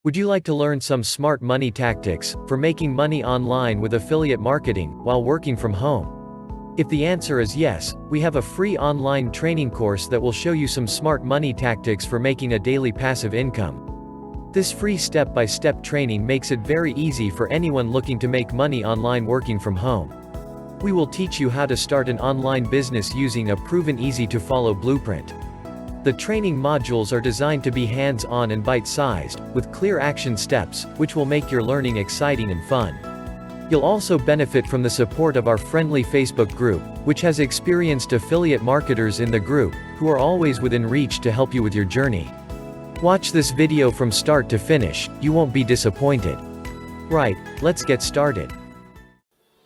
Would you like to learn some smart money tactics for making money online with affiliate marketing while working from home? If the answer is yes, we have a free online training course that will show you some smart money tactics for making a daily passive income. This free step-by-step training makes it very easy for anyone looking to make money online working from home. We will teach you how to start an online business using a proven easy-to-follow blueprint. The training modules are designed to be hands-on and bite-sized, with clear action steps, which will make your learning exciting and fun. You'll also benefit from the support of our friendly Facebook group, which has experienced affiliate marketers in the group, who are always within reach to help you with your journey. Watch this video from start to finish, you won't be disappointed. Right, let's get started.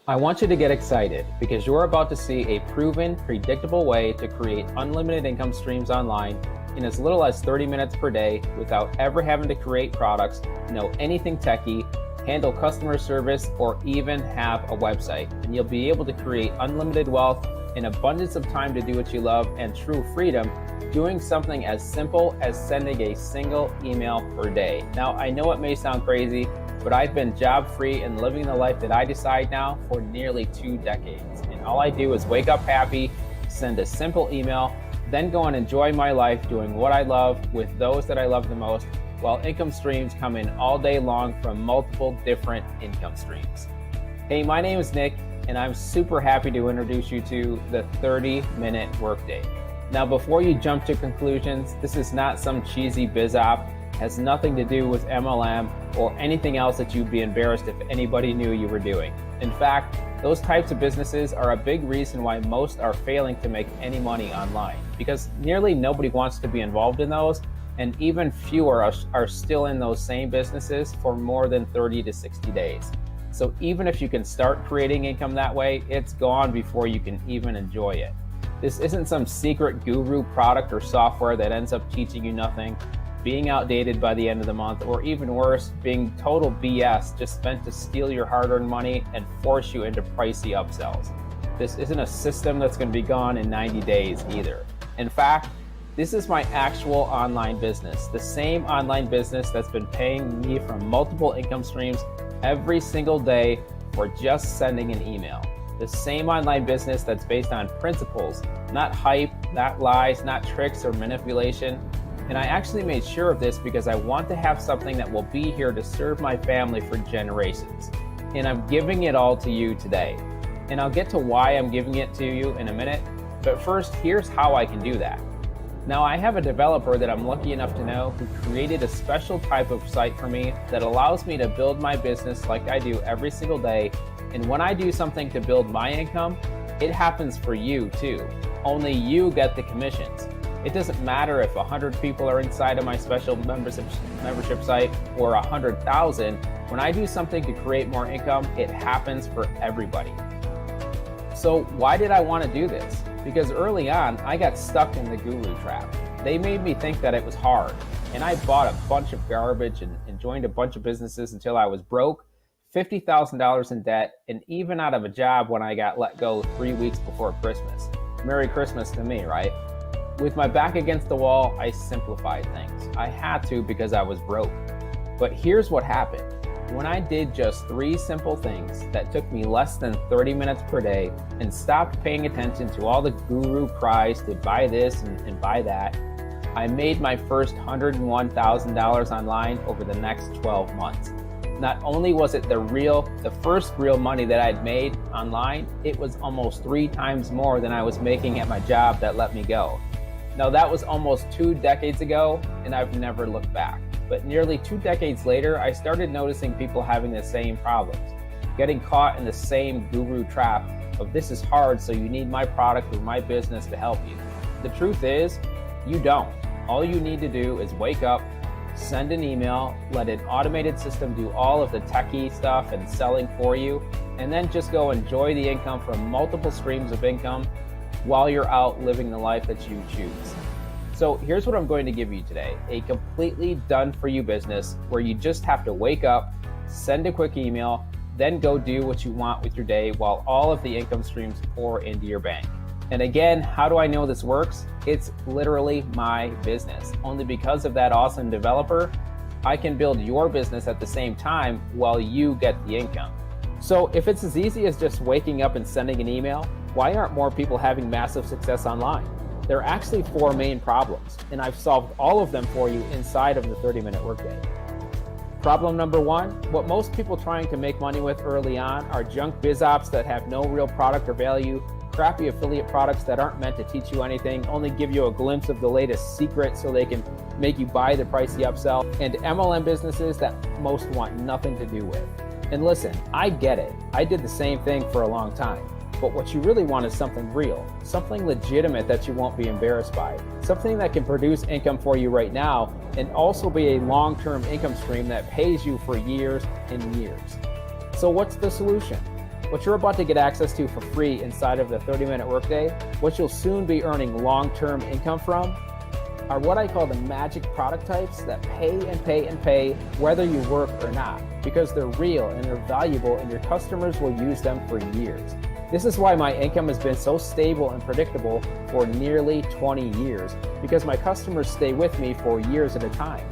I want you to get excited because you're about to see a proven, predictable way to create unlimited income streams online in as little as 30 minutes per day without ever having to create products, know anything techie, handle customer service, or even have a website. And you'll be able to create unlimited wealth, an abundance of time to do what you love, and true freedom doing something as simple as sending a single email per day. Now, I know it may sound crazy, but I've been job-free and living the life that I decide now for nearly 2 decades. And all I do is wake up happy, send a simple email, then go and enjoy my life doing what I love with those that I love the most, while income streams come in all day long from multiple different income streams. Hey, my name is Nick, and I'm super happy to introduce you to the 30-minute workday. Now, before you jump to conclusions, this is not some cheesy biz op, has nothing to do with MLM or anything else that you'd be embarrassed if anybody knew you were doing. In fact, those types of businesses are a big reason why most are failing to make any money online, because nearly nobody wants to be involved in those, and even fewer are still in those same businesses for more than 30 to 60 days. So even if you can start creating income that way, it's gone before you can even enjoy it. This isn't some secret guru product or software that ends up teaching you nothing, being outdated by the end of the month, or even worse, being total BS just spent to steal your hard-earned money and force you into pricey upsells. This isn't a system that's going to be gone in 90 days either. In fact, this is my actual online business, the same online business that's been paying me from multiple income streams every single day for just sending an email. The same online business that's based on principles, not hype, not lies, not tricks or manipulation. And I actually made sure of this because I want to have something that will be here to serve my family for generations. And I'm giving it all to you today. And I'll get to why I'm giving it to you in a minute. But first, here's how I can do that. Now, I have a developer that I'm lucky enough to know who created a special type of site for me that allows me to build my business like I do every single day. And when I do something to build my income, it happens for you too. Only you get the commissions. It doesn't matter if 100 people are inside of my special membership site or 100,000. When I do something to create more income, it happens for everybody. So why did I want to do this? Because early on, I got stuck in the guru trap. They made me think that it was hard. And I bought a bunch of garbage and joined a bunch of businesses until I was broke, $50,000 in debt, and even out of a job when I got let go 3 weeks before Christmas. Merry Christmas to me, right? With my back against the wall, I simplified things. I had to because I was broke. But here's what happened. When I did just 3 simple things that took me less than 30 minutes per day and stopped paying attention to all the guru cries to buy this and buy that, I made my first $101,000 online over the next 12 months. Not only was it the first real money that I'd made online, it was almost 3 times more than I was making at my job that let me go. Now, that was almost 2 decades ago, and I've never looked back. But nearly 2 decades later, I started noticing people having the same problems, getting caught in the same guru trap of this is hard, so you need my product or my business to help you. The truth is, you don't. All you need to do is wake up, send an email, let an automated system do all of the techie stuff and selling for you, and then just go enjoy the income from multiple streams of income while you're out living the life that you choose. So here's what I'm going to give you today, a completely done-for-you business where you just have to wake up, send a quick email, then go do what you want with your day while all of the income streams pour into your bank. And again, how do I know this works? It's literally my business. Only because of that awesome developer, I can build your business at the same time while you get the income. So if it's as easy as just waking up and sending an email, why aren't more people having massive success online? There are actually 4 main problems, and I've solved all of them for you inside of the 30-minute workday. Problem number 1, what most people trying to make money with early on are junk biz ops that have no real product or value, crappy affiliate products that aren't meant to teach you anything, only give you a glimpse of the latest secret so they can make you buy the pricey upsell, and MLM businesses that most want nothing to do with. And listen, I get it. I did the same thing for a long time. But what you really want is something real, something legitimate that you won't be embarrassed by, something that can produce income for you right now and also be a long-term income stream that pays you for years and years. So what's the solution? What you're about to get access to for free inside of the 30-minute workday, what you'll soon be earning long-term income from, are what I call the magic product types that pay and pay and pay whether you work or not, because they're real and they're valuable and your customers will use them for years. This is why my income has been so stable and predictable for nearly 20 years, because my customers stay with me for years at a time.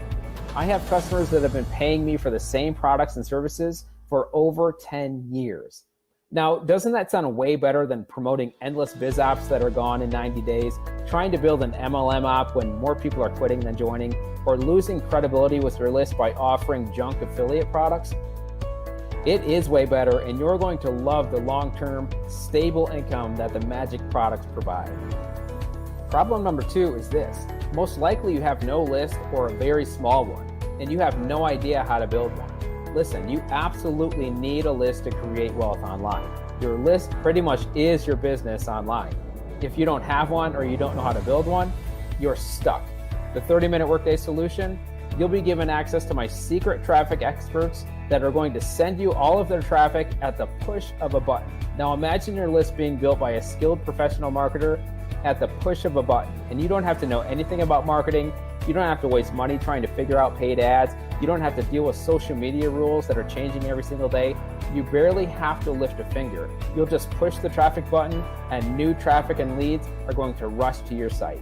I have customers that have been paying me for the same products and services for over 10 years. Now, doesn't that sound way better than promoting endless biz ops that are gone in 90 days, trying to build an MLM op when more people are quitting than joining, or losing credibility with your list by offering junk affiliate products? It is way better, and you're going to love the long-term, stable income that the magic products provide. Problem number 2 is this. Most likely you have no list or a very small one, and you have no idea how to build one. Listen, you absolutely need a list to create wealth online. Your list pretty much is your business online. If you don't have one or you don't know how to build one, you're stuck. The 30-minute workday solution, you'll be given access to my secret traffic experts that are going to send you all of their traffic at the push of a button. Now imagine your list being built by a skilled professional marketer at the push of a button, and you don't have to know anything about marketing. You don't have to waste money trying to figure out paid ads. You don't have to deal with social media rules that are changing every single day. You barely have to lift a finger. You'll just push the traffic button and new traffic and leads are going to rush to your site.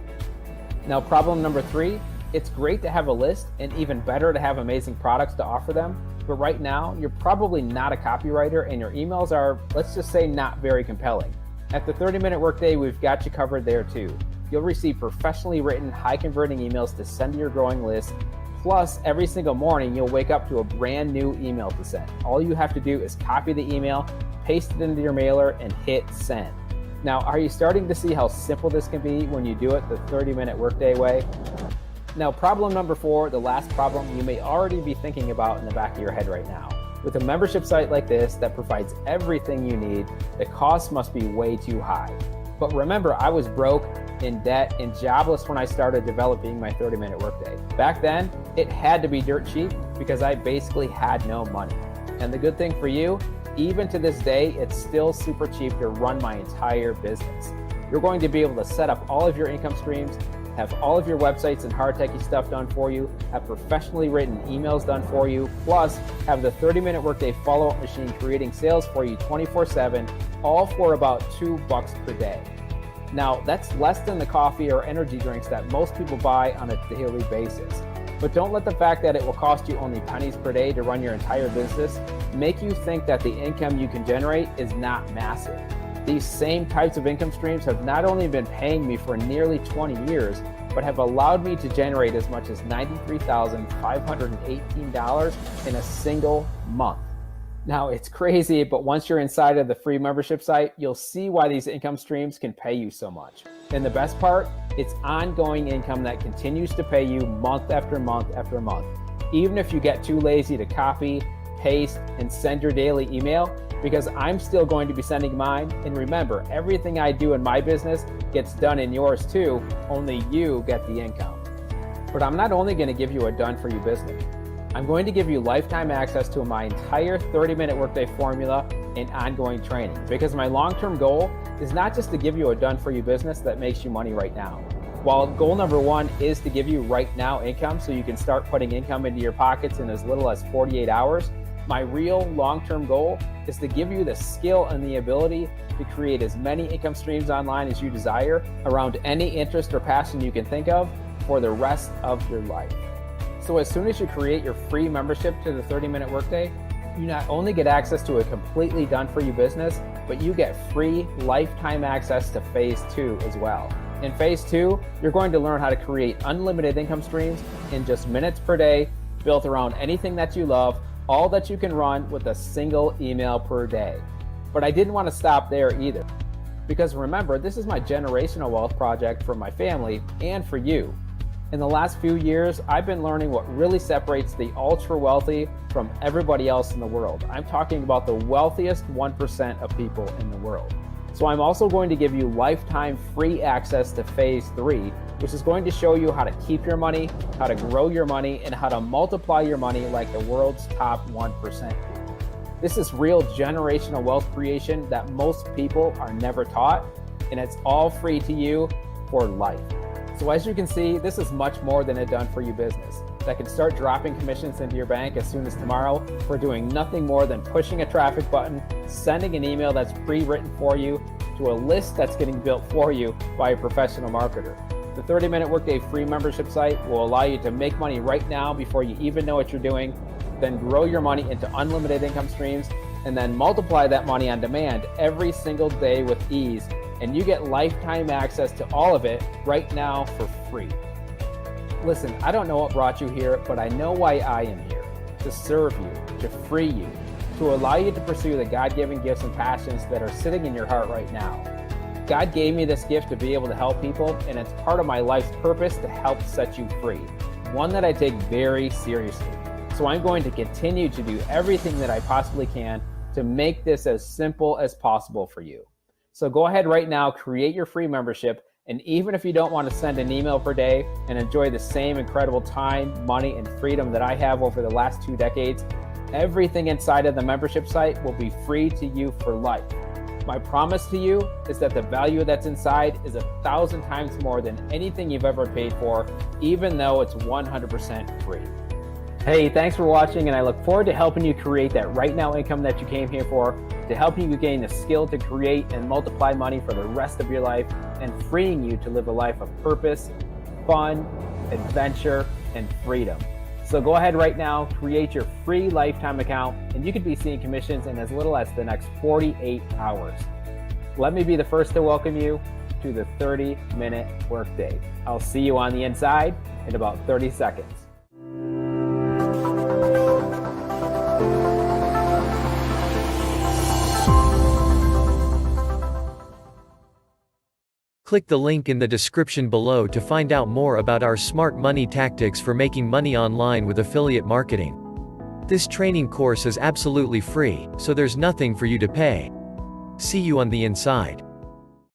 Now, problem number 3, it's great to have a list and even better to have amazing products to offer them. But right now, you're probably not a copywriter and your emails are, let's just say, not very compelling. At the 30-minute workday, we've got you covered there too. You'll receive professionally written, high-converting emails to send to your growing list. Plus, every single morning, you'll wake up to a brand new email to send. All you have to do is copy the email, paste it into your mailer, and hit send. Now, are you starting to see how simple this can be when you do it the 30-minute workday way? Now, problem number 4, the last problem you may already be thinking about in the back of your head right now. With a membership site like this that provides everything you need, the cost must be way too high. But remember, I was broke, in debt, and jobless when I started developing my 30-minute workday. Back then, it had to be dirt cheap because I basically had no money. And the good thing for you, even to this day, it's still super cheap to run my entire business. You're going to be able to set up all of your income streams, have all of your websites and hard techy stuff done for you, have professionally written emails done for you, plus have the 30-minute workday follow-up machine creating sales for you 24/7, all for about $2 per day. Now, that's less than the coffee or energy drinks that most people buy on a daily basis. But don't let the fact that it will cost you only pennies per day to run your entire business make you think that the income you can generate is not massive. These same types of income streams have not only been paying me for nearly 20 years, but have allowed me to generate as much as $93,518 in a single month. Now, it's crazy, but once you're inside of the free membership site, you'll see why these income streams can pay you so much. And the best part, it's ongoing income that continues to pay you month after month after month. Even if you get too lazy to copy, paste, and send your daily email, because I'm still going to be sending mine. And remember, everything I do in my business gets done in yours too, only you get the income. But I'm not only going to give you a done-for-you business. I'm going to give you lifetime access to my entire 30-minute workday formula and ongoing training, because my long-term goal is not just to give you a done-for-you business that makes you money right now. While goal number 1 is to give you right now income so you can start putting income into your pockets in as little as 48 hours, my real long-term goal is to give you the skill and the ability to create as many income streams online as you desire around any interest or passion you can think of for the rest of your life. So So as soon as you create your free membership to the 30-minute workday, you not only get access to a completely done-for-you business, but you get free lifetime access to phase 2 as well. In phase 2, you're going to learn how to create unlimited income streams in just minutes per day, built around anything that you love, all that you can run with a single email per day. But I didn't want to stop there either. Because remember, this is my generational wealth project for my family and for you. In the last few years, I've been learning what really separates the ultra wealthy from everybody else in the world. I'm talking about the wealthiest 1% of people in the world. So I'm also going to give you lifetime free access to phase 3, which is going to show you how to keep your money, how to grow your money, and how to multiply your money like the world's top 1% do. This is real generational wealth creation that most people are never taught, and it's all free to you for life. So as you can see, this is much more than a done-for-you business that can start dropping commissions into your bank as soon as tomorrow for doing nothing more than pushing a traffic button, sending an email that's pre-written for you, to a list that's getting built for you by a professional marketer. The 30-minute workday free membership site will allow you to make money right now before you even know what you're doing, then grow your money into unlimited income streams, and then multiply that money on demand every single day with ease. And you get lifetime access to all of it right now for free. Listen, I don't know what brought you here, but I know why I am here. To serve you, to free you, to allow you to pursue the God-given gifts and passions that are sitting in your heart right now. God gave me this gift to be able to help people, and it's part of my life's purpose to help set you free. One that I take very seriously. So I'm going to continue to do everything that I possibly can to make this as simple as possible for you. So go ahead right now, create your free membership, and even if you don't want to send an email per day and enjoy the same incredible time, money, and freedom that I have over the last 2 decades, everything inside of the membership site will be free to you for life. My promise to you is that the value that's inside is 1,000 times more than anything you've ever paid for, even though it's 100% free. Hey, thanks for watching, and I look forward to helping you create that right now income that you came here for, to help you gain the skill to create and multiply money for the rest of your life, and freeing you to live a life of purpose, fun, adventure, and freedom. So go ahead right now, create your free lifetime account, and you could be seeing commissions in as little as the next 48 hours. Let me be the first to welcome you to the 30-minute workday. I'll see you on the inside in about 30 seconds. Click the link in the description below to find out more about our smart money tactics for making money online with affiliate marketing. This training course is absolutely free, so there's nothing for you to pay. See you on the inside.